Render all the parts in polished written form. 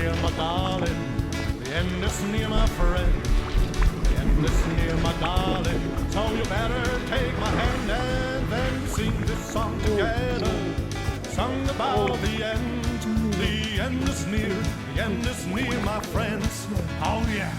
near, my darling. The end is near, my friend. The end is near, my darling. So you better take my hand and then sing this song together. Song about the end. The end is near. The end is near, my friends. Oh yeah.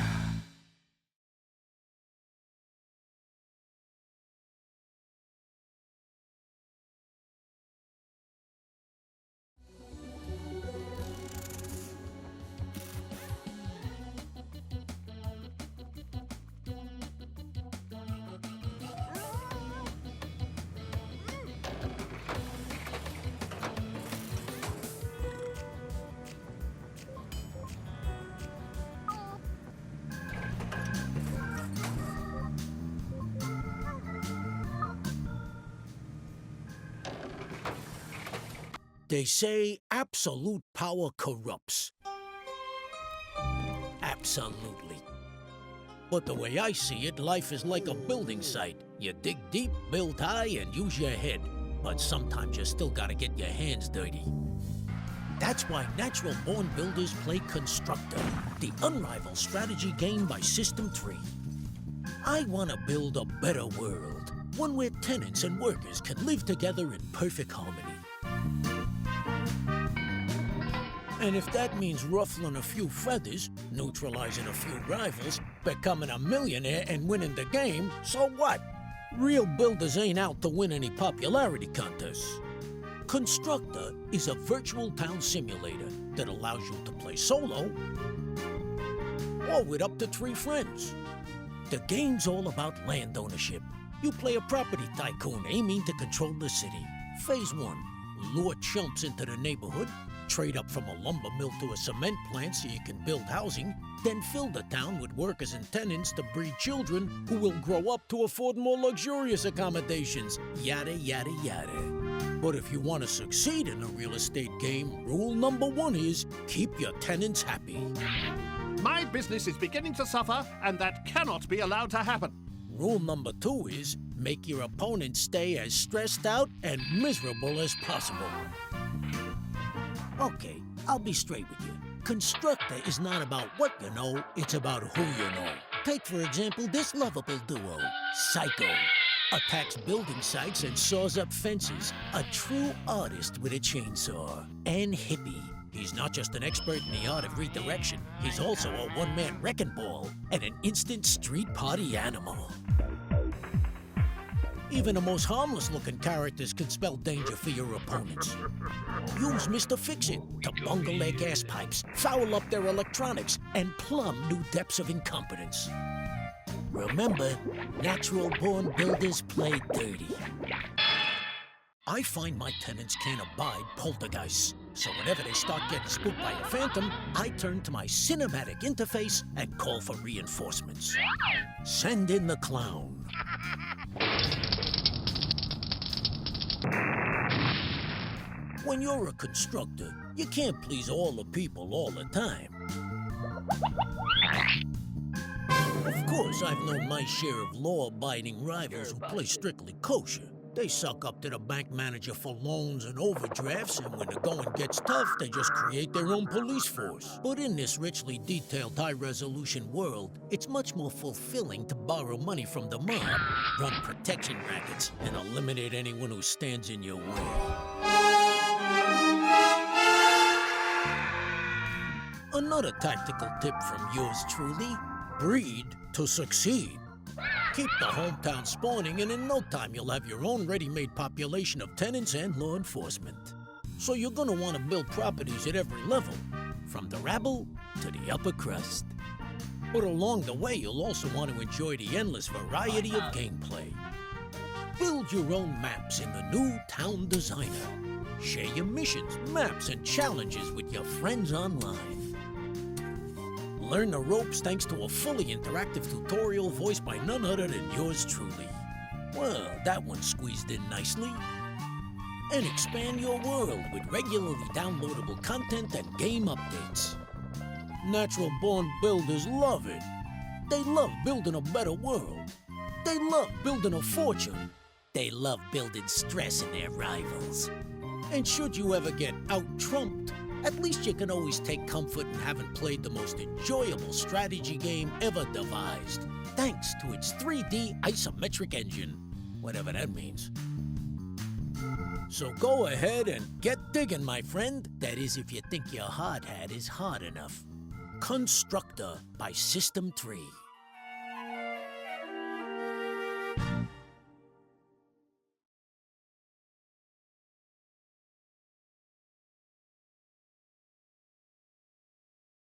They say absolute power corrupts. Absolutely. But the way I see it, life is like a building site. You dig deep, build high, and use your head. But sometimes you still gotta get your hands dirty. That's why Natural Born Builders play Constructor, the unrivaled strategy game by System 3. I want to build a better world, one where tenants and workers can live together in perfect harmony. And if that means ruffling a few feathers, neutralizing a few rivals, becoming a millionaire and winning the game, so what? Real builders ain't out to win any popularity contests. Constructor is a virtual town simulator that allows you to play solo or with up to 3 friends. The game's all about land ownership. You play a property tycoon aiming to control the city. Phase 1, lure chumps into the neighborhood, trade up from a lumber mill to a cement plant so you can build housing, then fill the town with workers and tenants to breed children who will grow up to afford more luxurious accommodations, yada, yada, yada. But if you want to succeed in a real estate game, rule number 1 is keep your tenants happy. My business is beginning to suffer, and that cannot be allowed to happen. Rule number 2 is make your opponent stay as stressed out and miserable as possible. Okay, I'll be straight with you. Constructor is not about what you know, it's about who you know. Take, for example, this lovable duo, Psycho. Attacks building sites and saws up fences. A true artist with a chainsaw. And Hippie. He's not just an expert in the art of redirection, he's also a one-man wrecking ball and an instant street party animal. Even the most harmless-looking characters can spell danger for your opponents. Use Mr. Fix-It to bungle their gas pipes, foul up their electronics, and plumb new depths of incompetence. Remember, natural-born builders play dirty. I find my tenants can't abide poltergeists, so whenever they start getting spooked by a phantom, I turn to my cinematic interface and call for reinforcements. Send in the clown. When you're a constructor, you can't please all the people all the time. Of course, I've known my share of law-abiding rivals who play strictly kosher. They suck up to the bank manager for loans and overdrafts, and when the going gets tough, they just create their own police force. But in this richly detailed, high-resolution world, it's much more fulfilling to borrow money from the mob, run protection rackets, and eliminate anyone who stands in your way. Another tactical tip from yours truly, breed to succeed. Keep the hometown spawning, and in no time you'll have your own ready-made population of tenants and law enforcement. So you're gonna want to build properties at every level, from the rabble to the upper crust. But along the way, you'll also want to enjoy the endless variety of gameplay. Build your own maps in the new Town Designer. Share your missions, maps, and challenges with your friends online. Learn the ropes thanks to a fully interactive tutorial voiced by none other than yours truly. Well, that one squeezed in nicely. And expand your world with regularly downloadable content and game updates. Natural-born builders love it. They love building a better world. They love building a fortune. They love building stress in their rivals. And should you ever get out-trumped, At least you can always take comfort in having played the most enjoyable strategy game ever devised, thanks to its 3D isometric engine, whatever that means. So go ahead and get digging, my friend. That is, if you think your hard hat is hard enough. Constructor by System 3.